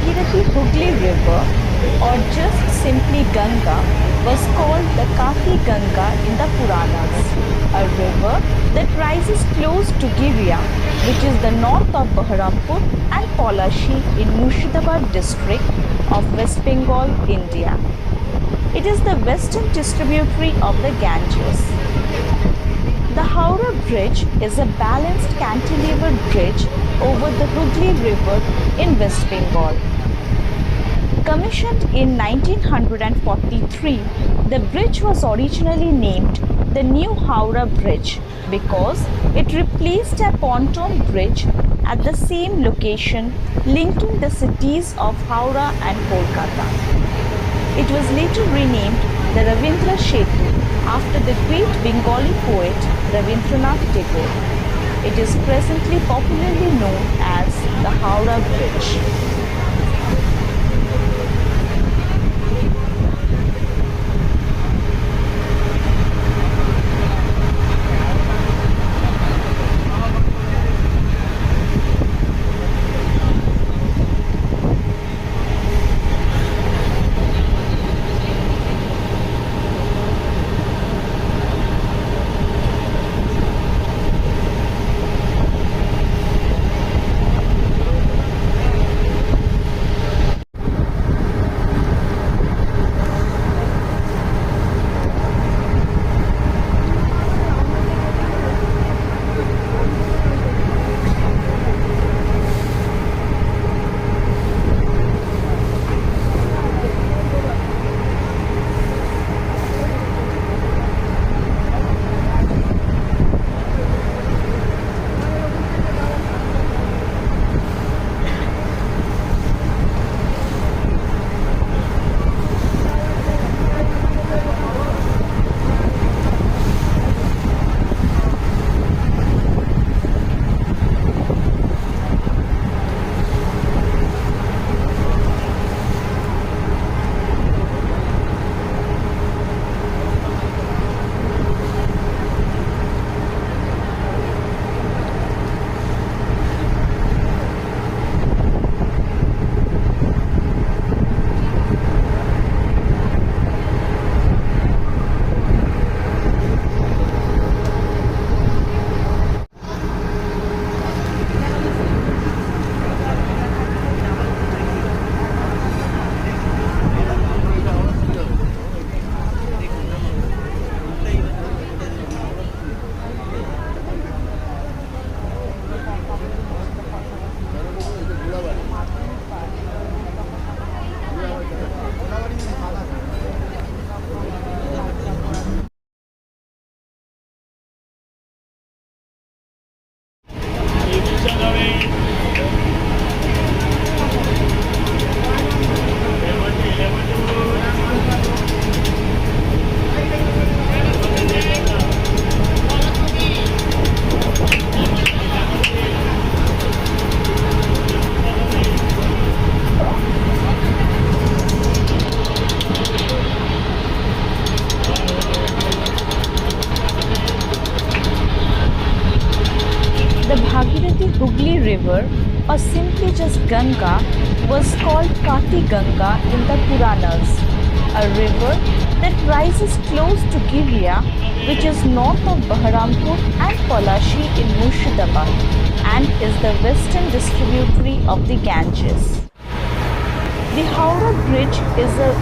Bhagirathi Hooghly River, or just simply Ganga, was called the Kati Ganga in the Puranas, a river that rises close to Giria, which is the north of Baharampur and Polashi in Murshidabad district of West Bengal, India. It is the western distributary of the Ganges. The Howrah Bridge is a balanced cantilever bridge over the Hooghly River in West Bengal. Commissioned in 1943, the bridge was originally named the New Howrah Bridge because it replaced a pontoon bridge at the same location linking the cities of Howrah and Kolkata. It was later renamed the Ravindra Setu after the great Bengali poet Rabindranath Tagore. It is presently popularly known as the Howrah Bridge. The Bhagirathi Hooghly River, or simply just Ganga, was called Kati Ganga in the Puranas, a river that rises close to Giria, which is north of Baharampur and Polashi in Murshidabad, and is the western distributary of the Ganges. The Howrah Bridge is a